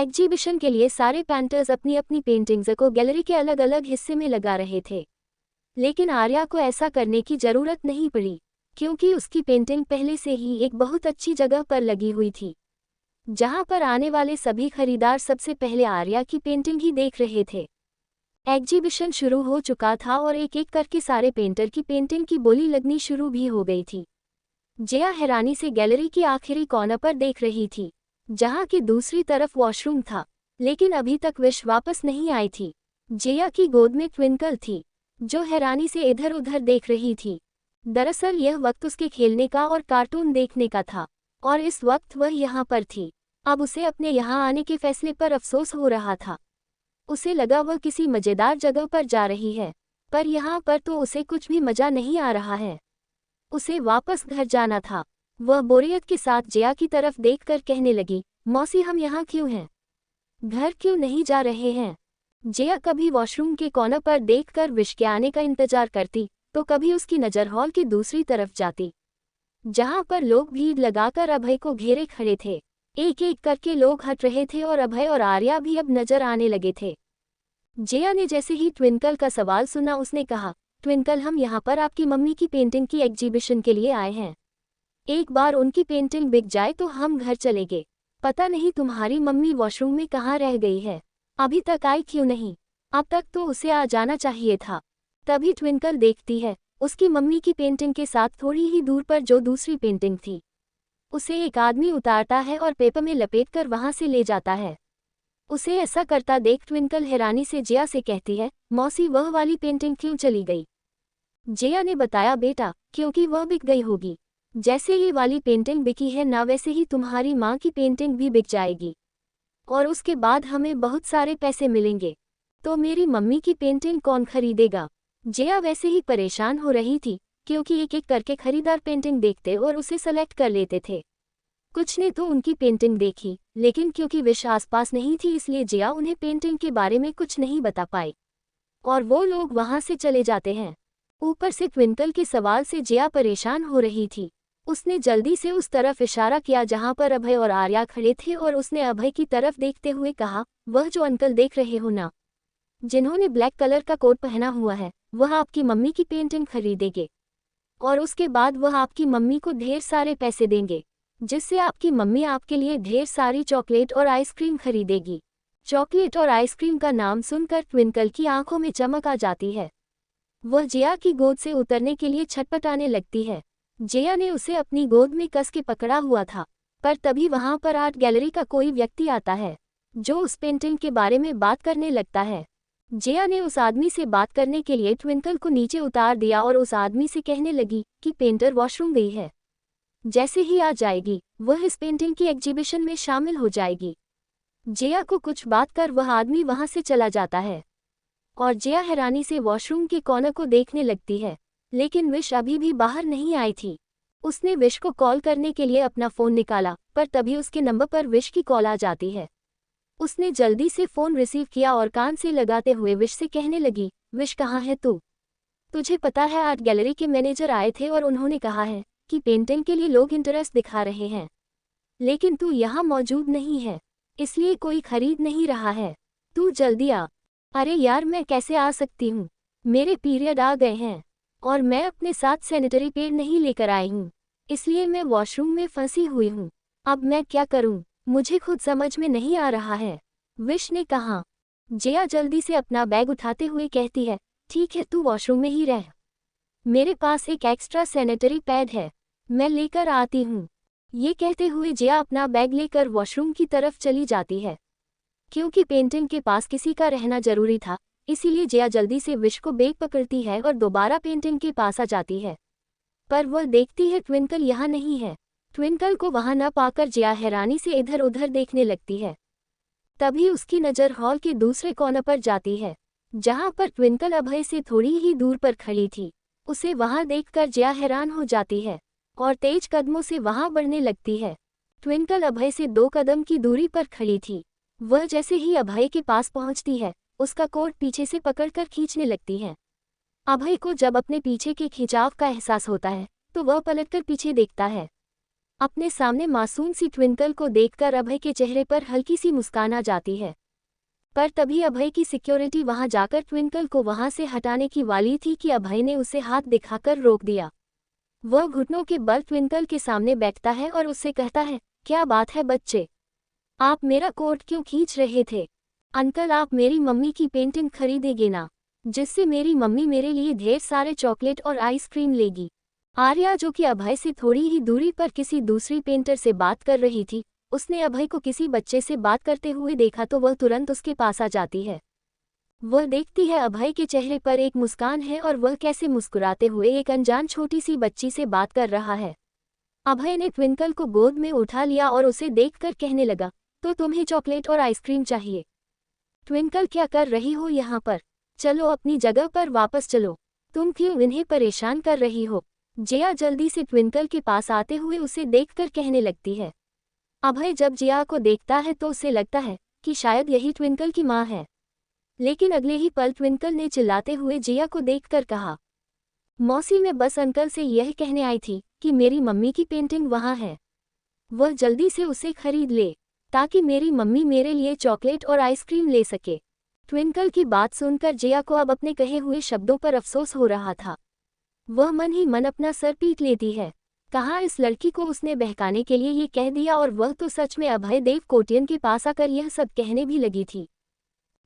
Exhibition के लिए सारे पेंटर्स अपनी अपनी पेंटिंग्स को गैलरी के अलग अलग हिस्से में लगा रहे थे। लेकिन आर्या को ऐसा करने की जरूरत नहीं पड़ी, क्योंकि उसकी पेंटिंग पहले से ही एक बहुत अच्छी जगह पर लगी हुई थी, जहां पर आने वाले सभी खरीदार सबसे पहले आर्या की पेंटिंग ही देख रहे थे। एग्जीबिशन शुरू हो चुका था और एक एक करके सारे पेंटर की पेंटिंग की बोली लगनी शुरू भी हो गई थी। जया हैरानी से गैलरी की आखिरी कॉर्नर पर देख रही थी, जहां की दूसरी तरफ वॉशरूम था, लेकिन अभी तक विश वापस नहीं आई थी। जया की गोद में ट्विंकल थी, जो हैरानी से इधर उधर देख रही थी। दरअसल यह वक्त उसके खेलने का और कार्टून देखने का था, और इस वक्त वह यहाँ पर थी। अब उसे अपने यहाँ आने के फैसले पर अफसोस हो रहा था। उसे लगा वह किसी मजेदार जगह पर जा रही है, पर यहाँ पर तो उसे कुछ भी मजा नहीं आ रहा है। उसे वापस घर जाना था। वह बोरियत के साथ जया की तरफ देखकर कहने लगी, मौसी हम यहाँ क्यों हैं? घर क्यों नहीं जा रहे हैं? जया कभी वॉशरूम के कॉर्नर पर देखकर विश के आने का इंतजार करती, तो कभी उसकी नज़र हॉल की दूसरी तरफ जाती, जहाँ पर लोग भीड़ लगाकर अभय को घेरे खड़े थे। एक एक करके लोग हट रहे थे और अभय और आर्या भी अब नजर आने लगे थे। जया ने जैसे ही ट्विंकल का सवाल सुना, उसने कहा, ट्विंकल हम यहाँ पर आपकी मम्मी की पेंटिंग की एग्जीबिशन के लिए आए हैं। एक बार उनकी पेंटिंग बिक जाए तो हम घर चलेंगे। पता नहीं तुम्हारी मम्मी वॉशरूम में कहाँ रह गई है, अभी तक आई क्यों नहीं? अब तक तो उसे आ जाना चाहिए था। तभी ट्विंकल देखती है, उसकी मम्मी की पेंटिंग के साथ थोड़ी ही दूर पर जो दूसरी पेंटिंग थी, उसे एक आदमी उतारता है और पेपर में लपेटकर वहां से ले जाता है। उसे ऐसा करता देख ट्विंकल हैरानी से जया से कहती है, मौसी वह वाली पेंटिंग क्यों चली गई? जया ने बताया, बेटा क्योंकि वह बिक गई होगी। जैसे ये वाली पेंटिंग बिकी है ना, वैसे ही तुम्हारी माँ की पेंटिंग भी बिक जाएगी, और उसके बाद हमें बहुत सारे पैसे मिलेंगे। तो मेरी मम्मी की पेंटिंग कौन खरीदेगा? जया वैसे ही परेशान हो रही थी, क्योंकि एक एक करके खरीदार पेंटिंग देखते और उसे सेलेक्ट कर लेते थे। कुछ ने तो उनकी पेंटिंग देखी, लेकिन क्योंकि विश आसपास नहीं थी, इसलिए जया उन्हें पेंटिंग के बारे में कुछ नहीं बता पाई, और वो लोग वहां से चले जाते हैं। ऊपर से ट्विंकल के सवाल से जया परेशान हो रही थी। उसने जल्दी से उस तरफ इशारा किया जहां पर अभय और आर्या खड़े थे, और उसने अभय की तरफ देखते हुए कहा, वह जो अंकल देख रहे हो ना, जिन्होंने ब्लैक कलर का कोट पहना हुआ है, वह आपकी मम्मी की पेंटिंग खरीदेंगे, और उसके बाद वह आपकी मम्मी को ढेर सारे पैसे देंगे, जिससे आपकी मम्मी आपके लिए ढेर सारी चॉकलेट और आइसक्रीम खरीदेगी। चॉकलेट और आइसक्रीम का नाम सुनकर ट्विंकल की आंखों में चमक आ जाती है। वह जया की गोद से उतरने के लिए छटपटाने लगती है। जया ने उसे अपनी गोद में कस के पकड़ा हुआ था, पर तभी वहां पर आर्ट गैलरी का कोई व्यक्ति आता है, जो उस पेंटिंग के बारे में बात करने लगता है। जया ने उस आदमी से बात करने के लिए ट्विंकल को नीचे उतार दिया और उस आदमी से कहने लगी कि पेंटर वॉशरूम गई है, जैसे ही आ जाएगी वह इस पेंटिंग की एग्जीबिशन में शामिल हो जाएगी। जया को कुछ बात कर वह आदमी वहां से चला जाता है, और जया हैरानी से वॉशरूम के कॉर्नर को देखने लगती है, लेकिन विश अभी भी बाहर नहीं आई थी। उसने विश को कॉल करने के लिए अपना फ़ोन निकाला, पर तभी उसके नंबर पर विश की कॉल आ जाती है। उसने जल्दी से फ़ोन रिसीव किया और कान से लगाते हुए विश से कहने लगी, विश कहाँ है तू? तुझे पता है आर्ट गैलरी के मैनेजर आए थे और उन्होंने कहा है कि पेंटिंग के लिए लोग इंटरेस्ट दिखा रहे हैं, लेकिन तू यहाँ मौजूद नहीं है, इसलिए कोई खरीद नहीं रहा है। तू जल्दी आ। अरे यार मैं कैसे आ सकती हूँ, मेरे पीरियड आ गए हैं और मैं अपने साथ सैनिटरी पैड नहीं लेकर आई हूँ, इसलिए मैं वॉशरूम में फंसी हुई हूँ। अब मैं क्या करूँ, मुझे खुद समझ में नहीं आ रहा है, विश ने कहा। जया जल्दी से अपना बैग उठाते हुए कहती है, ठीक है तू वॉशरूम में ही रह, मेरे पास एक एक्स्ट्रा सैनिटरी पैड है, मैं लेकर आती हूँ। ये कहते हुए जया अपना बैग लेकर वॉशरूम की तरफ चली जाती है। क्योंकि पेंटिंग के पास किसी का रहना जरूरी था, इसीलिए जया जल्दी से विश को बैग पकड़ती है और दोबारा पेंटिंग के पास आ जाती है, पर वह देखती है ट्विंकल यहाँ नहीं है। ट्विंकल को वहां न पाकर जया हैरानी से इधर उधर देखने लगती है। तभी उसकी नज़र हॉल के दूसरे कॉर्नर पर जाती है, जहां पर ट्विंकल अभय से थोड़ी ही दूर पर खड़ी थी। उसे वहां देखकर जया हैरान हो जाती है और तेज कदमों से वहां बढ़ने लगती है। ट्विंकल अभय से 2 कदम की दूरी पर खड़ी थी। वह जैसे ही अभय के पास पहुंचती है, उसका कोट पीछे से पकड़कर खींचने लगती है। अभय को जब अपने पीछे के खिंचाव का एहसास होता है, तो वह पलटकर पीछे देखता है। अपने सामने मासूम सी ट्विंकल को देखकर अभय के चेहरे पर हल्की सी मुस्कान आ जाती है। पर तभी अभय की सिक्योरिटी वहां जाकर ट्विंकल को वहां से हटाने की वाली थी कि अभय ने उसे हाथ दिखाकर रोक दिया। वह घुटनों के बल ट्विंकल के सामने बैठता है और उससे कहता है, क्या बात है बच्चे, आप मेरा कोट क्यों खींच रहे थे? अंकल, आप मेरी मम्मी की पेंटिंग खरीदेंगे ना, जिससे मेरी मम्मी मेरे लिए ढेर सारे चॉकलेट और आइसक्रीम लेगी। आर्या, जो कि अभय से थोड़ी ही दूरी पर किसी दूसरी पेंटर से बात कर रही थी, उसने अभय को किसी बच्चे से बात करते हुए देखा तो वह तुरंत उसके पास आ जाती है। वह देखती है अभय के चेहरे पर एक मुस्कान है और वह कैसे मुस्कुराते हुए एक अनजान छोटी सी बच्ची से बात कर रहा है। अभय ने ट्विंकल को गोद में उठा लिया और उसे देखकर कहने लगा, तो तुम्हें चॉकलेट और आइसक्रीम चाहिए? ट्विंकल, क्या कर रही हो यहाँ पर? चलो अपनी जगह पर वापस चलो, तुम क्यों इन्हें परेशान कर रही हो? जिया जल्दी से ट्विंकल के पास आते हुए उसे देखकर कहने लगती है। अभय जब जिया को देखता है तो उसे लगता है कि शायद यही ट्विंकल की माँ है। लेकिन अगले ही पल ट्विंकल ने चिल्लाते हुए जिया को देखकर कहा, मौसी, मैं बस अंकल से यह कहने आई थी कि मेरी मम्मी की पेंटिंग वहाँ है, वह जल्दी से उसे खरीद ले ताकि मेरी मम्मी मेरे लिए चॉकलेट और आइसक्रीम ले सके। ट्विंकल की बात सुनकर जिया को अब अपने कहे हुए शब्दों पर अफसोस हो रहा था। वह मन ही मन अपना सर पीट लेती है। कहाँ इस लड़की को उसने बहकाने के लिए ये कह दिया, और वह तो सच में अभय देव कोटियन के पास आकर यह सब कहने भी लगी थी।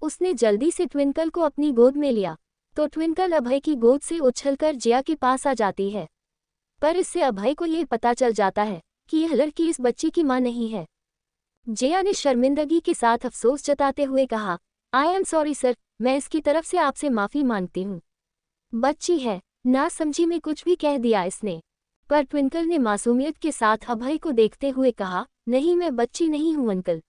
उसने जल्दी से ट्विंकल को अपनी गोद में लिया तो ट्विंकल अभय की गोद से उछलकर जिया के पास आ जाती है। पर इससे अभय को यह पता चल जाता है कि यह लड़की इस बच्ची की मां नहीं है। जिया ने शर्मिंदगी के साथ अफसोस जताते हुए कहा, आई एम सॉरी सर, मैं इसकी तरफ से आपसे माफ़ी मांगती हूँ। बच्ची है, ना समझी में कुछ भी कह दिया इसने। पर ट्विंकल ने मासूमियत के साथ अभय को देखते हुए कहा, नहीं, मैं बच्ची नहीं हूँ अंकल,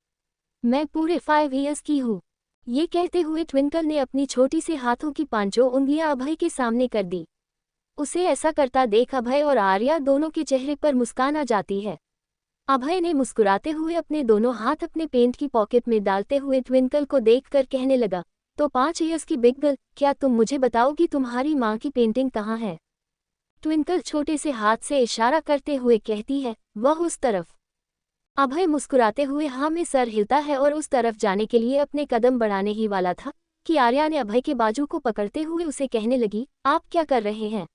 मैं पूरे 5 ईयर्स की हूँ। ये कहते हुए ट्विंकल ने अपनी छोटी से हाथों की 5 उंगलियां अभय के सामने कर दी। उसे ऐसा करता देख अभय और आर्या दोनों के चेहरे पर मुस्कान आ जाती है। अभय ने मुस्कुराते हुए अपने दोनों हाथ अपने पेंट की पॉकेट में डालते हुए ट्विंकल को देखकर कहने लगा, तो 5 ईयर्स की बिग गर्ल, क्या तुम मुझे बताओगी तुम्हारी माँ की पेंटिंग कहाँ है? ट्विंकल छोटे से हाथ से इशारा करते हुए कहती है, वह उस तरफ। अभय मुस्कुराते हुए हाँ में सर हिलता है और उस तरफ जाने के लिए अपने कदम बढ़ाने ही वाला था कि आर्या ने अभय के बाजू को पकड़ते हुए उसे कहने लगी, आप क्या कर रहे हैं?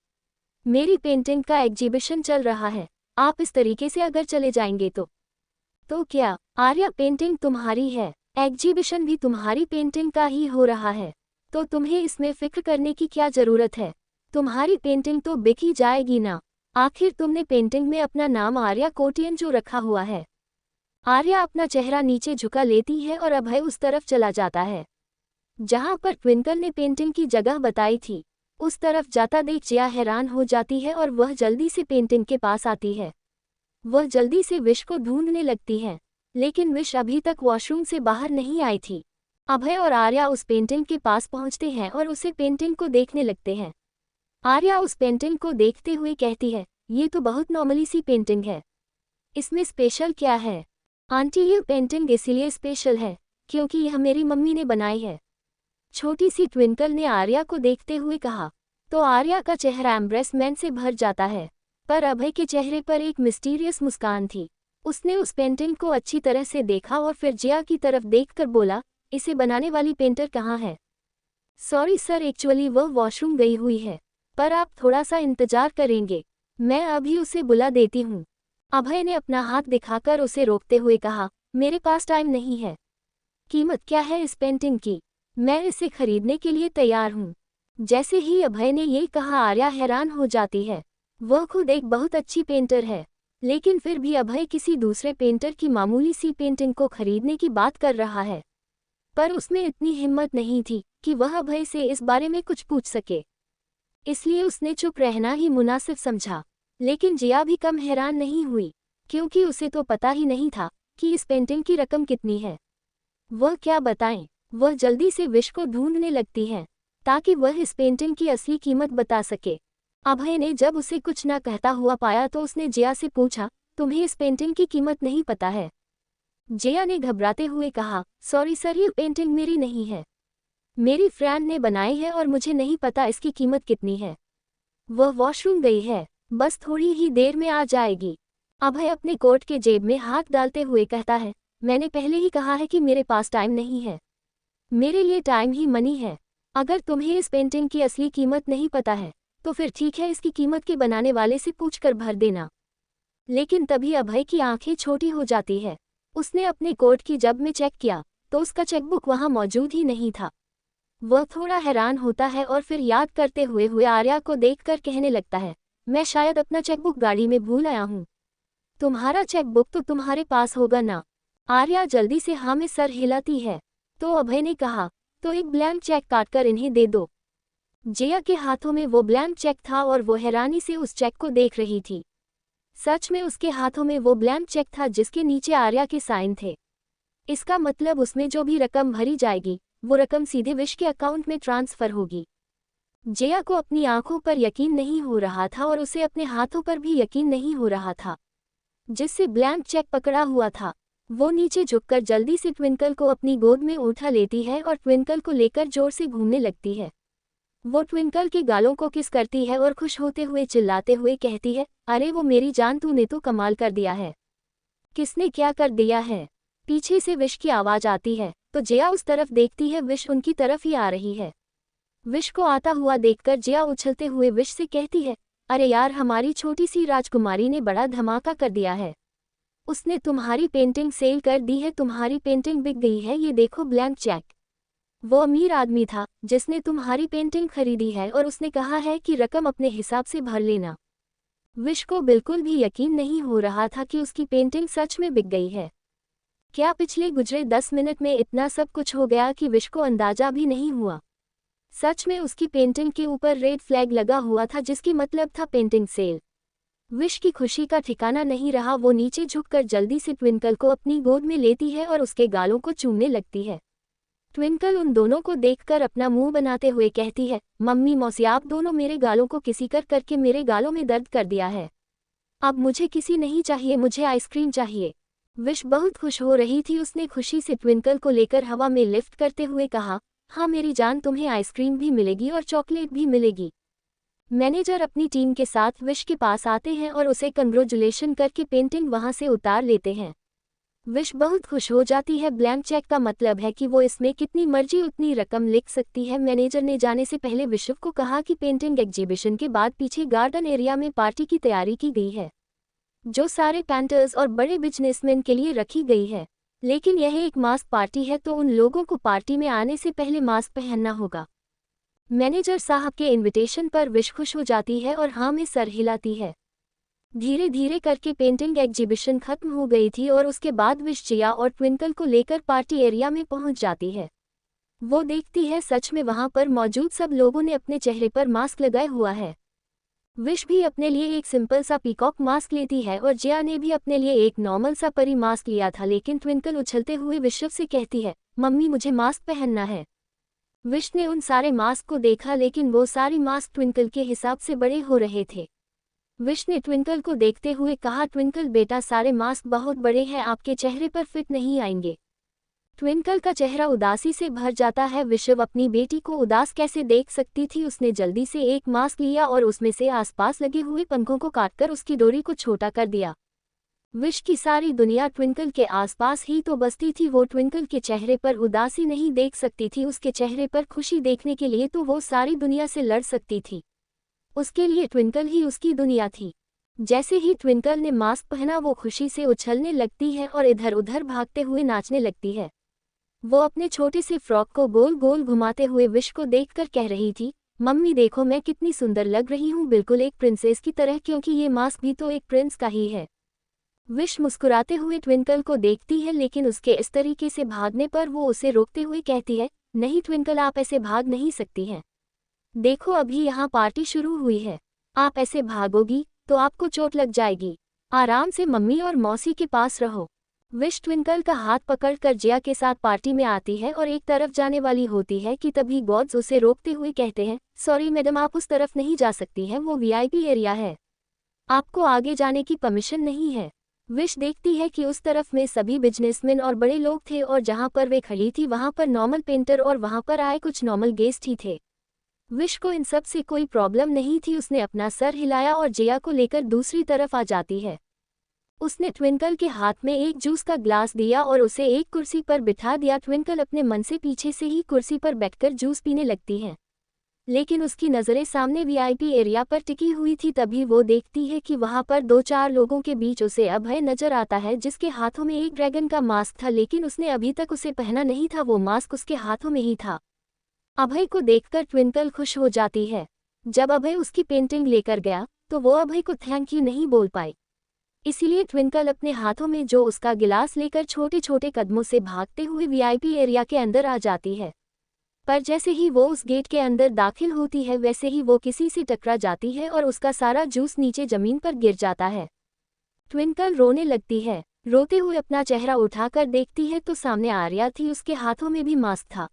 मेरी पेंटिंग का एग्जीबिशन चल रहा है, आप इस तरीके से अगर चले जाएंगे तो क्या आर्या, पेंटिंग तुम्हारी है, एग्जीबिशन भी तुम्हारी पेंटिंग का ही हो रहा है, तो तुम्हें इसमें फिक्र करने की क्या जरूरत है? तुम्हारी पेंटिंग तो बिक ही जाएगी ना। आखिर तुमने पेंटिंग में अपना नाम आर्या कोटियन जो रखा हुआ है। आर्या अपना चेहरा नीचे झुका लेती है और अभय उस तरफ चला जाता है जहां पर ट्विंकल ने पेंटिंग की जगह बताई थी। उस तरफ जाता देख जिया हैरान हो जाती है और वह जल्दी से पेंटिंग के पास आती है। वह जल्दी से विश को ढूंढने लगती है, लेकिन विश अभी तक वॉशरूम से बाहर नहीं आई थी। अभय और आर्या उस पेंटिंग के पास पहुंचते हैं और उसे पेंटिंग को देखने लगते हैं। आर्या उस पेंटिंग को देखते हुए कहती है, ये तो बहुत नॉर्मली सी पेंटिंग है, इसमें स्पेशल क्या है? आंटी, ये पेंटिंग इसीलिए स्पेशल है क्योंकि यह मेरी मम्मी ने बनाई है, छोटी सी ट्विंकल ने आर्या को देखते हुए कहा। तो आर्या का चेहरा एम्ब्रेसमेंट से भर जाता है, पर अभय के चेहरे पर एक मिस्टीरियस मुस्कान थी। उसने उस पेंटिंग को अच्छी तरह से देखा और फिर जिया की तरफ देखकर बोला, इसे बनाने वाली पेंटर कहाँ है? सॉरी सर, एक्चुअली वह वॉशरूम गई हुई है, पर आप थोड़ा सा इंतजार करेंगे, मैं अभी उसे बुला देती हूँ। अभय ने अपना हाथ दिखाकर उसे रोकते हुए कहा, मेरे पास टाइम नहीं है। कीमत क्या है इस पेंटिंग की? मैं इसे खरीदने के लिए तैयार हूँ। जैसे ही अभय ने ये कहा आर्या हैरान हो जाती है। वह खुद एक बहुत अच्छी पेंटर है, लेकिन फिर भी अभय किसी दूसरे पेंटर की मामूली सी पेंटिंग को खरीदने की बात कर रहा है। पर उसमें इतनी हिम्मत नहीं थी कि वह अभय से इस बारे में कुछ पूछ सके, इसलिए उसने चुप रहना ही मुनासिब समझा। लेकिन जिया भी कम हैरान नहीं हुई, क्योंकि उसे तो पता ही नहीं था कि इस पेंटिंग की रकम कितनी है। वह क्या बताएं? वह जल्दी से विश को ढूंढने लगती है ताकि वह इस पेंटिंग की असली कीमत बता सके। अभय ने जब उसे कुछ न कहता हुआ पाया तो उसने जिया से पूछा, तुम्हें इस पेंटिंग की कीमत नहीं पता है? जिया ने घबराते हुए कहा, सॉरी सर, ये पेंटिंग मेरी नहीं है, मेरी फ्रेंड ने बनाई है और मुझे नहीं पता इसकी कीमत कितनी है। वह वॉशरूम गई है, बस थोड़ी ही देर में आ जाएगी। अभय अपने कोट के जेब में हाथ डालते हुए कहता है, मैंने पहले ही कहा है कि मेरे पास टाइम नहीं है। मेरे लिए टाइम ही मनी है। अगर तुम्हें इस पेंटिंग की असली कीमत नहीं पता है तो फिर ठीक है, इसकी कीमत के बनाने वाले से पूछकर भर देना। लेकिन तभी अभय की आंखें छोटी हो जाती है। उसने अपने कोट की जेब में चेक किया तो उसका चेकबुक वहां मौजूद ही नहीं था। वह थोड़ा हैरान होता है और फिर याद करते हुए आर्या को देखकर कहने लगता है, मैं शायद अपना चेकबुक गाड़ी में भूल आया हूँ। तुम्हारा चेकबुक तो तुम्हारे पास होगा ना? आर्या जल्दी से हाँ में सर हिलाती है। तो अभय ने कहा, तो एक ब्लैंक चेक काटकर इन्हें दे दो। जया के हाथों में वो ब्लैंक चेक था और वो हैरानी से उस चेक को देख रही थी। सच में उसके हाथों में वो ब्लैंक चेक था जिसके नीचे आर्या के साइन थे। इसका मतलब उसमें जो भी रकम भरी जाएगी वो रकम सीधे विश के अकाउंट में ट्रांसफर होगी। जया को अपनी आंखों पर यकीन नहीं हो रहा था और उसे अपने हाथों पर भी यकीन नहीं हो रहा था जिससे ब्लैंक चेक पकड़ा हुआ था। वो नीचे झुककर जल्दी से ट्विंकल को अपनी गोद में उठा लेती है और ट्विंकल को लेकर जोर से घूमने लगती है। वो ट्विंकल के गालों को किस करती है और खुश होते हुए चिल्लाते हुए कहती है, अरे वो मेरी जान, तूने तो कमाल कर दिया है। किसने क्या कर दिया है? पीछे से विश की आवाज आती है तो जया उस तरफ देखती है। विश उनकी तरफ ही आ रही है। विश को आता हुआ देखकर जया उछलते हुए विश से कहती है, अरे यार, हमारी छोटी सी राजकुमारी ने बड़ा धमाका कर दिया है। उसने तुम्हारी पेंटिंग सेल कर दी है, तुम्हारी पेंटिंग बिक गई है, ये देखो ब्लैंक चेक। वो अमीर आदमी था जिसने तुम्हारी पेंटिंग खरीदी है और उसने कहा है कि रकम अपने हिसाब से भर लेना। विश को बिल्कुल भी यकीन नहीं हो रहा था कि उसकी पेंटिंग सच में बिक गई है। क्या पिछले गुजरे 10 मिनट में इतना सब कुछ हो गया कि विश को अंदाजा भी नहीं हुआ। सच में उसकी पेंटिंग के ऊपर रेड फ्लैग लगा हुआ था जिसकी मतलब था पेंटिंग सेल। विश की खुशी का ठिकाना नहीं रहा। वो नीचे झुककर जल्दी से ट्विंकल को अपनी गोद में लेती है और उसके गालों को चूमने लगती है। ट्विंकल उन दोनों को देखकर अपना मुंह बनाते हुए कहती है, मम्मी मौसी, आप दोनों मेरे गालों को किसी करके मेरे गालों में दर्द कर दिया है। अब मुझे किसी नहीं चाहिए, मुझे आइसक्रीम चाहिए। विश बहुत खुश हो रही थी। उसने खुशी से ट्विंकल को लेकर हवा में लिफ्ट करते हुए कहा, हाँ मेरी जान, तुम्हें आइसक्रीम भी मिलेगी और चॉकलेट भी मिलेगी। मैनेजर अपनी टीम के साथ विश के पास आते हैं और उसे कंग्रेचुलेशन करके पेंटिंग वहां से उतार लेते हैं। विश बहुत खुश हो जाती है। ब्लैंक चेक का मतलब है कि वो इसमें कितनी मर्जी उतनी रकम लिख सकती है। मैनेजर ने जाने से पहले विश्व को कहा कि पेंटिंग एग्जीबिशन के बाद पीछे गार्डन एरिया में पार्टी की तैयारी की गई है जो सारे पेंटर्स और बड़े बिजनेसमैन के लिए रखी गई है। लेकिन यह एक मास्क पार्टी है तो उन लोगों को पार्टी में आने से पहले मास्क पहनना होगा। मैनेजर साहब के इनविटेशन पर विश खुश हो जाती है और हाँ में सर हिलाती है। धीरे धीरे करके पेंटिंग एग्जीबिशन खत्म हो गई थी और उसके बाद विश जया और ट्विंकल को लेकर पार्टी एरिया में पहुंच जाती है। वो देखती है सच में वहां पर मौजूद सब लोगों ने अपने चेहरे पर मास्क लगाए हुआ है। विश भी अपने लिए एक सिंपल सा पीकॉक मास्क लेती है और जया ने भी अपने लिए एक नॉर्मल सा परी मास्क लिया था। लेकिन ट्विंकल उछलते हुए विश्व से कहती है, मम्मी मुझे मास्क पहनना है। विश ने उन सारे मास्क को देखा लेकिन वो सारी मास्क ट्विंकल के हिसाब से बड़े हो रहे थे। विश ने ट्विंकल को देखते हुए कहा, ट्विंकल बेटा, सारे मास्क बहुत बड़े हैं, आपके चेहरे पर फिट नहीं आएंगे। ट्विंकल का चेहरा उदासी से भर जाता है। विश्व अपनी बेटी को उदास कैसे देख सकती थी। उसने जल्दी से एक मास्क लिया और उसमें से आसपास लगे हुए पंखों को काटकर उसकी डोरी को छोटा कर दिया। विश की सारी दुनिया ट्विंकल के आसपास ही तो बसती थी। वो ट्विंकल के चेहरे पर उदासी नहीं देख सकती थी, उसके चेहरे पर खुशी देखने के लिए तो वो सारी दुनिया से लड़ सकती थी। उसके लिए ट्विंकल ही उसकी दुनिया थी। जैसे ही ट्विंकल ने मास्क पहना वो खुशी से उछलने लगती है और इधर उधर भागते हुए नाचने लगती है। वो अपने छोटे से फ्रॉक को गोल गोल घुमाते हुए विश को देखकर कह रही थी, मम्मी देखो मैं कितनी सुंदर लग रही हूँ, बिल्कुल एक प्रिंसेस की तरह, क्योंकि ये मास्क भी तो एक प्रिंस का ही है। विश मुस्कुराते हुए ट्विंकल को देखती है लेकिन उसके इस तरीके से भागने पर वो उसे रोकते हुए कहती है, नहीं ट्विंकल, आप ऐसे भाग नहीं सकती हैं। देखो अभी यहाँ पार्टी शुरू हुई है, आप ऐसे भागोगी तो आपको चोट लग जाएगी। आराम से मम्मी और मौसी के पास रहो। विश ट्विंकल का हाथ पकड़कर जया के साथ पार्टी में आती है और एक तरफ जाने वाली होती है कि तभी गॉड्स उसे रोकते हुए कहते हैं, सॉरी मैडम, आप उस तरफ नहीं जा सकती हैं, वो वीआईपी एरिया है, आपको आगे जाने की परमिशन नहीं है। विश देखती है कि उस तरफ में सभी बिजनेसमैन और बड़े लोग थे और जहां पर वे खड़ी थी वहां पर नॉर्मल पेंटर और वहां पर आए कुछ नॉर्मल गेस्ट ही थे। विश को इन सब से कोई प्रॉब्लम नहीं थी। उसने अपना सर हिलाया और जया को लेकर दूसरी तरफ आ जाती है। उसने ट्विंकल के हाथ में एक जूस का ग्लास दिया और उसे एक कुर्सी पर बिठा दिया। ट्विंकल अपने मन से पीछे से ही कुर्सी पर बैठकर जूस पीने लगती है, लेकिन उसकी नज़रें सामने वीआईपी एरिया पर टिकी हुई थी। तभी वो देखती है कि वहां पर 2-4 लोगों के बीच उसे अभय नजर आता है, जिसके हाथों में एक ड्रैगन का मास्क था, लेकिन उसने अभी तक उसे पहना नहीं था। वो मास्क उसके हाथों में ही था। अभय को देखकर ट्विंकल खुश हो जाती है। जब अभय उसकी पेंटिंग लेकर गया तो वो अभय को थैंक यू नहीं बोल पाई, इसीलिए ट्विंकल अपने हाथों में जो उसका गिलास लेकर छोटे छोटे कदमों से भागते हुए वीआईपी एरिया के अंदर आ जाती है। पर जैसे ही वो उस गेट के अंदर दाखिल होती है, वैसे ही वो किसी से टकरा जाती है और उसका सारा जूस नीचे जमीन पर गिर जाता है। ट्विंकल रोने लगती है। रोते हुए अपना चेहरा उठाकर देखती है तो सामने आर्या थी। उसके हाथों में भी मास्क था,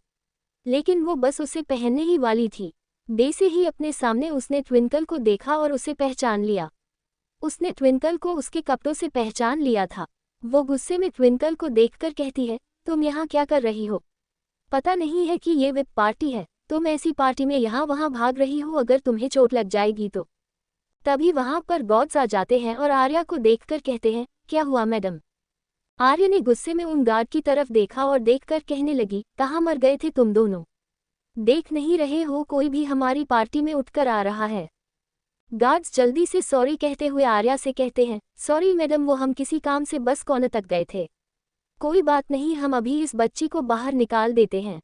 लेकिन वो बस उसे पहनने ही वाली थी। जैसे ही अपने सामने उसने ट्विंकल को देखा और उसे पहचान लिया। उसने ट्विंकल को उसके कपड़ों से पहचान लिया था। वो गुस्से में ट्विंकल को देखकर कहती है, तुम यहाँ क्या कर रही हो? पता नहीं है कि ये विप पार्टी है? तुम ऐसी पार्टी में यहाँ वहाँ भाग रही हो, अगर तुम्हें चोट लग जाएगी तो। तभी वहाँ पर गॉड्स आ जाते हैं और आर्या को देखकर कहते हैं, क्या हुआ मैडम? आर्या ने गुस्से में उन गार्ड की तरफ देखा और देखकर कहने लगी, कहाँ मर गए थे तुम दोनों? देख नहीं रहे हो कोई भी हमारी पार्टी में उठकर आ रहा है? गार्ड्स जल्दी से सॉरी कहते हुए आर्या से कहते हैं, सॉरी मैडम, वो हम किसी काम से बस कॉर्नर तक गए थे। कोई बात नहीं, हम अभी इस बच्ची को बाहर निकाल देते हैं।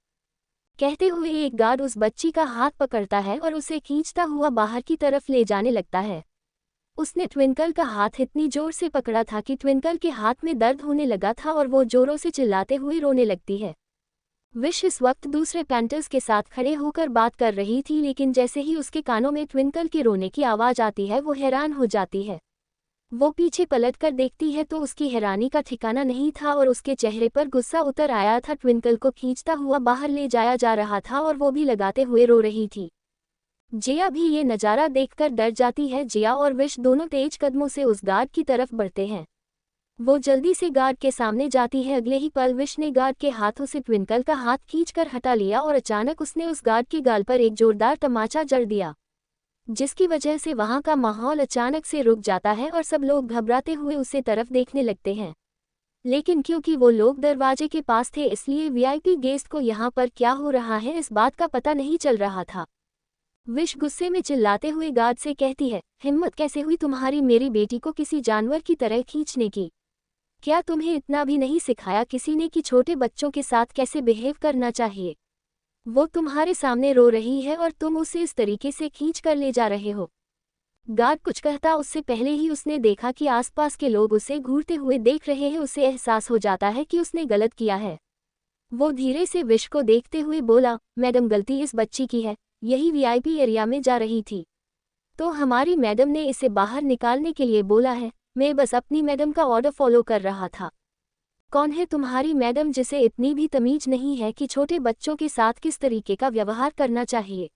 कहते हुए एक गार्ड उस बच्ची का हाथ पकड़ता है और उसे खींचता हुआ बाहर की तरफ ले जाने लगता है। उसने ट्विंकल का हाथ इतनी जोर से पकड़ा था कि ट्विंकल के हाथ में दर्द होने लगा था और वो जोरों से चिल्लाते हुए रोने लगती है। विश इस वक्त दूसरे पैंटर्स के साथ खड़े होकर बात कर रही थी, लेकिन जैसे ही उसके कानों में ट्विंकल के रोने की आवाज़ आती है वो हैरान हो जाती है। वो पीछे पलटकर देखती है तो उसकी हैरानी का ठिकाना नहीं था और उसके चेहरे पर गुस्सा उतर आया था। ट्विंकल को खींचता हुआ बाहर ले जाया जा रहा था और वो भी लगाते हुए रो रही थी। जिया भी ये नज़ारा देखकर डर जाती है। जिया और विश दोनों तेज कदमों से उस गार्ड की तरफ बढ़ते हैं। वो जल्दी से गार्ड के सामने जाती है। अगले ही पल विश ने गार्ड के हाथों से ट्विंकल का हाथ खींचकर हटा लिया और अचानक उसने उस गार्ड के गाल पर एक जोरदार तमाचा जड़ दिया, जिसकी वजह से वहां का माहौल अचानक से रुक जाता है और सब लोग घबराते हुए उसे तरफ देखने लगते हैं। लेकिन क्योंकि वो लोग दरवाजे के पास थे, इसलिए वीआईपी गेस्ट को यहाँ पर क्या हो रहा है इस बात का पता नहीं चल रहा था। विश गुस्से में चिल्लाते हुए गार्ड से कहती है, हिम्मत कैसे हुई तुम्हारी मेरी बेटी को किसी जानवर की तरह खींचने की? क्या तुम्हें इतना भी नहीं सिखाया किसी ने कि छोटे बच्चों के साथ कैसे बिहेव करना चाहिए? वो तुम्हारे सामने रो रही है और तुम उसे इस तरीके से खींच कर ले जा रहे हो। गार्ड कुछ कहता उससे पहले ही उसने देखा कि आसपास के लोग उसे घूरते हुए देख रहे हैं। उसे एहसास हो जाता है कि उसने गलत किया है। वो धीरे से विश को देखते हुए बोला, मैडम गलती इस बच्ची की है, यही वीआईपी एरिया में जा रही थी तो हमारी मैडम ने इसे बाहर निकालने के लिए बोला है। मैं बस अपनी मैडम का ऑर्डर फॉलो कर रहा था। कौन है तुम्हारी मैडम जिसे इतनी भी तमीज नहीं है कि छोटे बच्चों के साथ किस तरीके का व्यवहार करना चाहिए?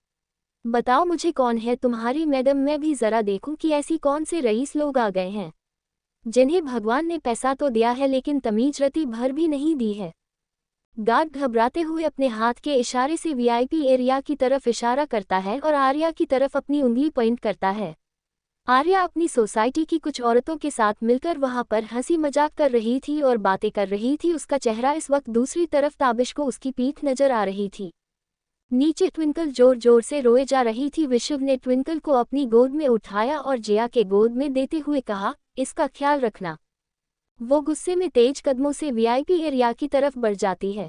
बताओ मुझे कौन है तुम्हारी मैडम, मैं भी जरा देखूं कि ऐसी कौन से रईस लोग आ गए हैं जिन्हें भगवान ने पैसा तो दिया है लेकिन तमीज रती भर भी नहीं दी है। गार्ड घबराते हुए अपने हाथ के इशारे से वीआईपी एरिया की तरफ इशारा करता है और आर्या की तरफ अपनी उंगली पॉइंट करता है। आर्या अपनी सोसाइटी की कुछ औरतों के साथ मिलकर वहां पर हंसी मजाक कर रही थी और बातें कर रही थी। उसका चेहरा इस वक्त दूसरी तरफ ताबिश को उसकी पीठ नजर आ रही थी। नीचे ट्विंकल जोर जोर से रोए जा रही थी। विश्व ने ट्विंकल को अपनी गोद में उठाया और जिया के गोद में देते हुए कहा, इसका ख्याल रखना। वो गुस्से में तेज कदमों से वीआईपी एरिया की तरफ बढ़ जाती है।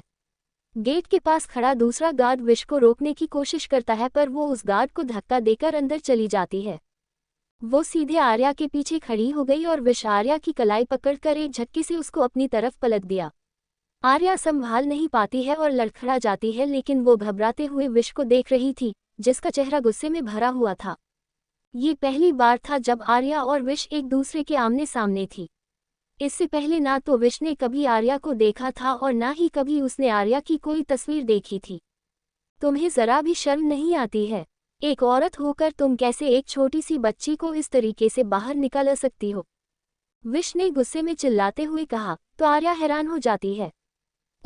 गेट के पास खड़ा दूसरा गार्ड विश को रोकने की कोशिश करता है, पर वो उस गार्ड को धक्का देकर अंदर चली जाती है। वो सीधे आर्या के पीछे खड़ी हो गई और विश आर्या की कलाई पकड़कर एक झटके से उसको अपनी तरफ पलट दिया। आर्या संभाल नहीं पाती है और लड़खड़ा जाती है, लेकिन वो घबराते हुए विश को देख रही थी जिसका चेहरा गुस्से में भरा हुआ था। ये पहली बार था जब आर्या और विश एक दूसरे के आमने सामने थी। इससे पहले ना तो विश ने कभी आर्या को देखा था और ना ही कभी उसने आर्या की कोई तस्वीर देखी थी। तुम्हें जरा भी शर्म नहीं आती है? एक औरत होकर तुम कैसे एक छोटी सी बच्ची को इस तरीके से बाहर निकाल सकती हो? विश ने गुस्से में चिल्लाते हुए कहा। तो आर्या हैरान हो जाती है।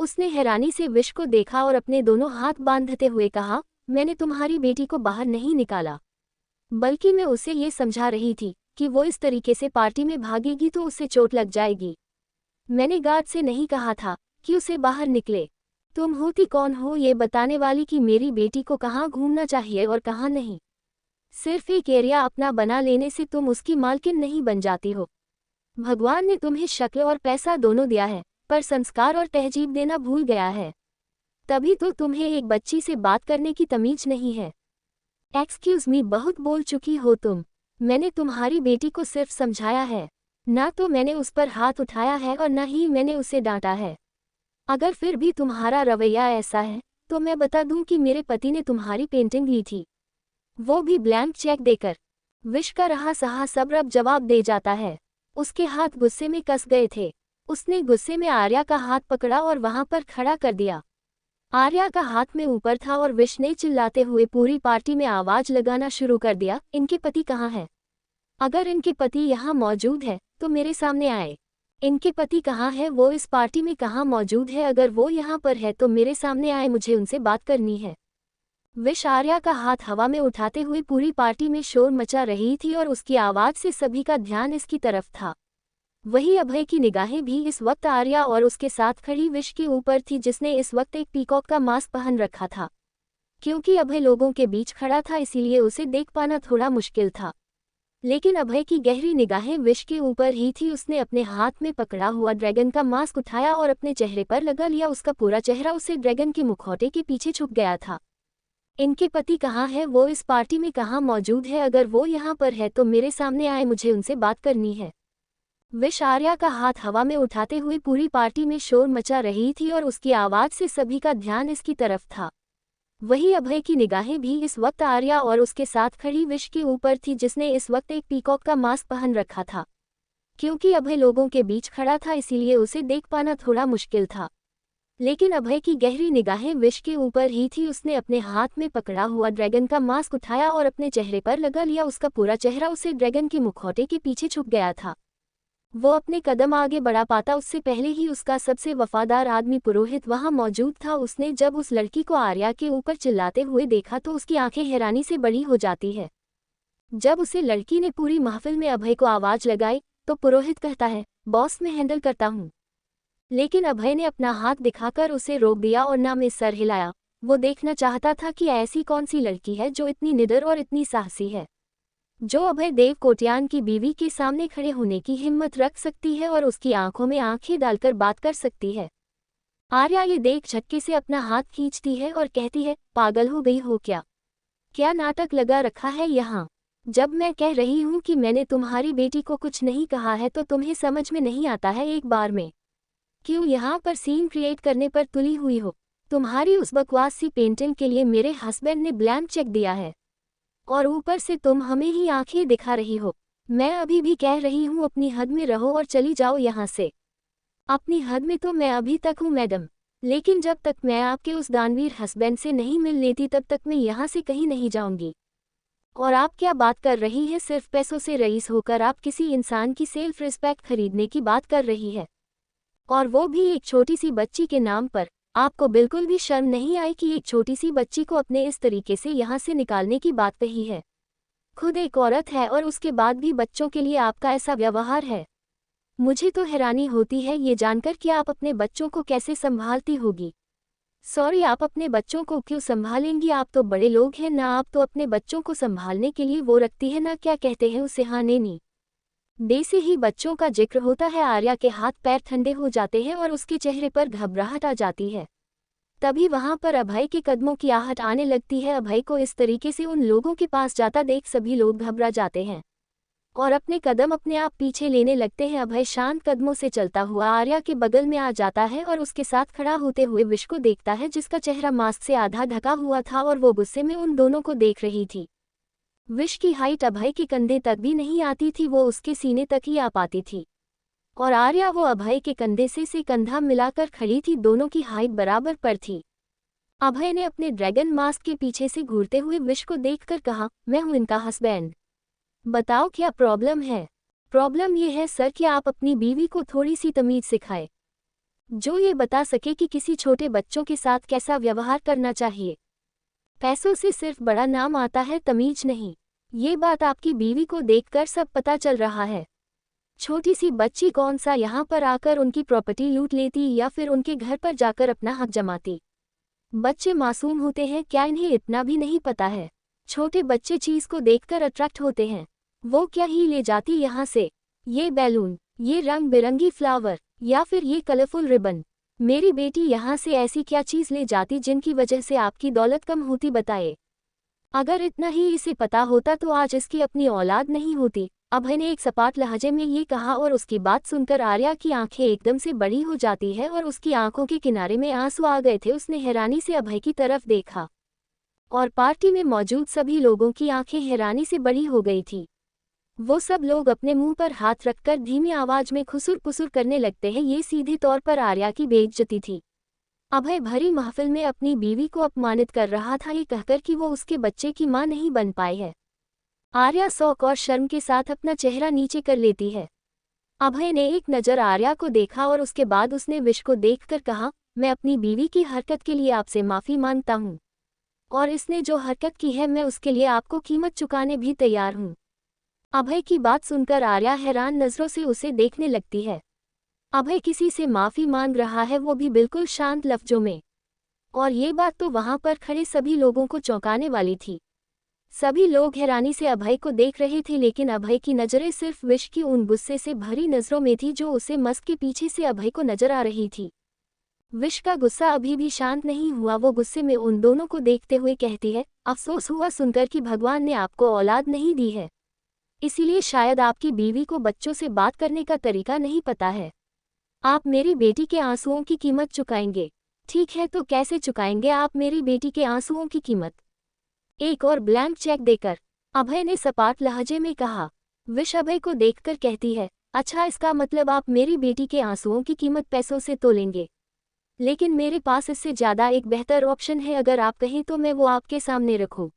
उसने हैरानी से विश को देखा और अपने दोनों हाथ बांधते हुए कहा, मैंने तुम्हारी बेटी को बाहर नहीं निकाला, बल्कि मैं उसे ये समझा रही थी कि वो इस तरीके से पार्टी में भागेगी तो उसे चोट लग जाएगी। मैंने गार्ड से नहीं कहा था कि उसे बाहर निकले। तुम होती कौन हो ये बताने वाली कि मेरी बेटी को कहाँ घूमना चाहिए और कहाँ नहीं? सिर्फ एक एरिया अपना बना लेने से तुम उसकी मालकिन नहीं बन जाती हो। भगवान ने तुम्हें शक्ल और पैसा दोनों दिया है, पर संस्कार और तहजीब देना भूल गया है। तभी तो तुम्हें एक बच्ची से बात करने की तमीज नहीं है। एक्सक्यूज मी, बहुत बोल चुकी हो तुम। मैंने तुम्हारी बेटी को सिर्फ समझाया है, ना तो मैंने उस पर हाथ उठाया है और न ही मैंने उसे डांटा है। अगर फिर भी तुम्हारा रवैया ऐसा है तो मैं बता दूं कि मेरे पति ने तुम्हारी पेंटिंग ली थी, वो भी ब्लैंक चेक देकर। विश का रहा सहा सब्र अब जवाब दे जाता है। उसके हाथ गुस्से में कस गए थे। उसने गुस्से में आर्या का हाथ पकड़ा और वहां पर खड़ा कर दिया। आर्या का हाथ में ऊपर था और विश ने चिल्लाते हुए पूरी पार्टी में आवाज लगाना शुरू कर दिया, इनके पति कहाँ है? अगर इनके पति यहाँ मौजूद है तो मेरे सामने आए। इनके पति कहाँ है? वो इस पार्टी में कहाँ मौजूद है? अगर वो यहाँ पर है तो मेरे सामने आए, मुझे उनसे बात करनी है। विश आर्या का हाथ हवा में उठाते हुए पूरी पार्टी में शोर मचा रही थी और उसकी आवाज से सभी का ध्यान इसकी तरफ था। वही अभय की निगाहें भी इस वक्त आर्या और उसके साथ खड़ी विश के ऊपर थी, जिसने इस वक्त एक पीकॉक का मास्क पहन रखा था। क्योंकि अभय लोगों के बीच खड़ा था इसीलिए उसे देख पाना थोड़ा मुश्किल था, लेकिन अभय की गहरी निगाहें विश के ऊपर ही थी। उसने अपने हाथ में पकड़ा हुआ ड्रैगन का मास्क उठाया और अपने चेहरे पर लगा लिया। उसका पूरा चेहरा उसे ड्रैगन के मुखौटे के पीछे छुप गया था। इनके पति कहाँ है? वो इस पार्टी में कहाँ मौजूद है? अगर वो यहाँ पर है तो मेरे सामने आए, मुझे उनसे बात करनी है। विश आर्या का हाथ हवा में उठाते हुए पूरी पार्टी में शोर मचा रही थी और उसकी आवाज से सभी का ध्यान इसकी तरफ था। वही अभय की निगाहें भी इस वक्त आर्या और उसके साथ खड़ी विश के ऊपर थी, जिसने इस वक्त एक पीकॉक का मास्क पहन रखा था। क्योंकि अभय लोगों के बीच खड़ा था इसीलिए उसे देख पाना थोड़ा मुश्किल था, लेकिन अभय की गहरी निगाहें विश के ऊपर ही थी। उसने अपने हाथ में पकड़ा हुआ ड्रैगन का मास्क उठाया और अपने चेहरे पर लगा लिया। उसका पूरा चेहरा उसे ड्रैगन के मुखौटे के पीछे छुप गया था। वो अपने कदम आगे बढ़ा पाता उससे पहले ही उसका सबसे वफादार आदमी पुरोहित वहां मौजूद था। उसने जब उस लड़की को आर्या के ऊपर चिल्लाते हुए देखा तो उसकी आंखें हैरानी से बड़ी हो जाती है। जब उसे लड़की ने पूरी महफिल में अभय को आवाज लगाई तो पुरोहित कहता है, बॉस मैं हैंडल करता हूँ। लेकिन अभय ने अपना हाथ दिखाकर उसे रोक दिया और ना में सर हिलाया। वो देखना चाहता था कि ऐसी कौन सी लड़की है जो इतनी निडर और इतनी साहसी है, जो अभय देव कोटियान की बीवी के सामने खड़े होने की हिम्मत रख सकती है और उसकी आंखों में आंखें डालकर बात कर सकती है। आर्या ये देख झटके से अपना हाथ खींचती है और कहती है, पागल हो गई हो क्या? क्या नाटक लगा रखा है यहाँ? जब मैं कह रही हूँ कि मैंने तुम्हारी बेटी को कुछ नहीं कहा है तो तुम्हें समझ में नहीं आता है एक बार में? क्यों यहाँ पर सीन क्रिएट करने पर तुली हुई हो? तुम्हारी उस बकवास सी पेंटिंग के लिए मेरे हस्बैंड ने ब्लैंक चेक दिया है और ऊपर से तुम हमें ही आंखें दिखा रही हो। मैं अभी भी कह रही हूँ अपनी हद में रहो और चली जाओ यहाँ से। अपनी हद में तो मैं अभी तक हूँ मैडम, लेकिन जब तक मैं आपके उस दानवीर हस्बैंड से नहीं मिल लेती तब तक मैं यहाँ से कहीं नहीं जाऊंगी। और आप क्या बात कर रही है? सिर्फ पैसों से रईस होकर आप किसी इंसान की सेल्फ रिस्पेक्ट खरीदने की बात कर रही है, और वो भी एक छोटी सी बच्ची के नाम पर। आपको बिल्कुल भी शर्म नहीं आई कि एक छोटी सी बच्ची को अपने इस तरीके से यहाँ से निकालने की बात कही है? खुद एक औरत है और उसके बाद भी बच्चों के लिए आपका ऐसा व्यवहार है। मुझे तो हैरानी होती है ये जानकर कि आप अपने बच्चों को कैसे संभालती होगी। सॉरी, आप अपने बच्चों को क्यों संभालेंगी? आप तो बड़े लोग हैं ना, आप तो अपने बच्चों को संभालने के लिए वो रखती है ना, क्या कहते हैं उसे, हाँ नेनी। डे से ही बच्चों का जिक्र होता है। आर्या के हाथ पैर ठंडे हो जाते हैं और उसके चेहरे पर घबराहट आ जाती है। तभी वहां पर अभय के कदमों की आहट आने लगती है। अभय को इस तरीके से उन लोगों के पास जाता देख सभी लोग घबरा जाते हैं और अपने कदम अपने आप पीछे लेने लगते हैं। अभय शांत कदमों से चलता हुआ आर्या के बगल में आ जाता है और उसके साथ खड़ा होते हुए विश को देखता है, जिसका चेहरा मास्क से आधा ढका हुआ था और वो गुस्से में उन दोनों को देख रही थी। विश की हाइट अभय के कंधे तक भी नहीं आती थी, वो उसके सीने तक ही आ पाती थी, और आर्या वो अभय के कंधे से कंधा मिलाकर खड़ी थी। दोनों की हाइट बराबर पर थी। अभय ने अपने ड्रैगन मास्क के पीछे से घूरते हुए विश को देखकर कहा, मैं हूं इनका हस्बैंड, बताओ क्या प्रॉब्लम है? प्रॉब्लम ये है सर कि आप अपनी बीवी को थोड़ी सी तमीज सिखाए, जो ये बता सके कि किसी छोटे बच्चों के साथ कैसा व्यवहार करना चाहिए। पैसों से सिर्फ बड़ा नाम आता है, तमीज नहीं। ये बात आपकी बीवी को देखकर सब पता चल रहा है। छोटी सी बच्ची कौन सा यहाँ पर आकर उनकी प्रॉपर्टी लूट लेती या फिर उनके घर पर जाकर अपना हक जमाती। बच्चे मासूम होते हैं, क्या इन्हें इतना भी नहीं पता है? छोटे बच्चे चीज को देखकर अट्रैक्ट होते हैं। वो क्या ही ले जाती यहाँ से? ये बैलून, ये रंग बिरंगी फ्लावर, या फिर ये कलरफुल रिबन। मेरी बेटी यहाँ से ऐसी क्या चीज ले जाती जिनकी वजह से आपकी दौलत कम होती, बताए। अगर इतना ही इसे पता होता तो आज इसकी अपनी औलाद नहीं होती। अभय ने एक सपाट लहजे में ये कहा और उसकी बात सुनकर आर्या की आंखें एकदम से बड़ी हो जाती है और उसकी आंखों के किनारे में आंसू आ गए थे। उसने हैरानी से अभय की तरफ देखा और पार्टी में मौजूद सभी लोगों की आंखें हैरानी से बड़ी हो गई थी। वो सब लोग अपने मुंह पर हाथ रखकर धीमी आवाज में खुसुर पुसुर करने लगते हैं। ये सीधे तौर पर आर्या की बेइज्जती थी। अभय भरी महफिल में अपनी बीवी को अपमानित कर रहा था, ये कहकर कि वो उसके बच्चे की मां नहीं बन पाई है। आर्या शौक और शर्म के साथ अपना चेहरा नीचे कर लेती है। अभय ने एक नज़र आर्या को देखा और उसके बाद उसने विश को देखकर कहा, मैं अपनी बीवी की हरकत के लिए आपसे माफ़ी मांगता हूँ और इसने जो हरकत की है मैं उसके लिए आपको कीमत चुकाने भी तैयार हूँ। अभय की बात सुनकर आर्या हैरान नज़रों से उसे देखने लगती है। अभय किसी से माफ़ी मांग रहा है, वो भी बिल्कुल शांत लफ्जों में, और ये बात तो वहाँ पर खड़े सभी लोगों को चौंकाने वाली थी। सभी लोग हैरानी से अभय को देख रहे थे, लेकिन अभय की नज़रें सिर्फ विश की उन गुस्से से भरी नज़रों में थी जो उसे मस्क के पीछे से अभय को नजर आ रही थी। विश का गुस्सा अभी भी शांत नहीं हुआ। वो गुस्से में उन दोनों को देखते हुए कहती है, अफसोस हुआ सुनकर कि भगवान ने आपको औलाद नहीं दी है, इसीलिए शायद आपकी बीवी को बच्चों से बात करने का तरीका नहीं पता है। आप मेरी बेटी के आंसुओं की कीमत चुकाएंगे। ठीक है, तो कैसे चुकाएंगे आप मेरी बेटी के आंसुओं की कीमत? एक और ब्लैंक चेक देकर, अभय ने सपाट लहजे में कहा। विश अभय को देखकर कहती है, अच्छा, इसका मतलब आप मेरी बेटी के आंसुओं की कीमत पैसों से तोलेंगे। लेकिन मेरे पास इससे ज़्यादा एक बेहतर ऑप्शन है, अगर आप कहें तो मैं वो आपके सामने रखूं।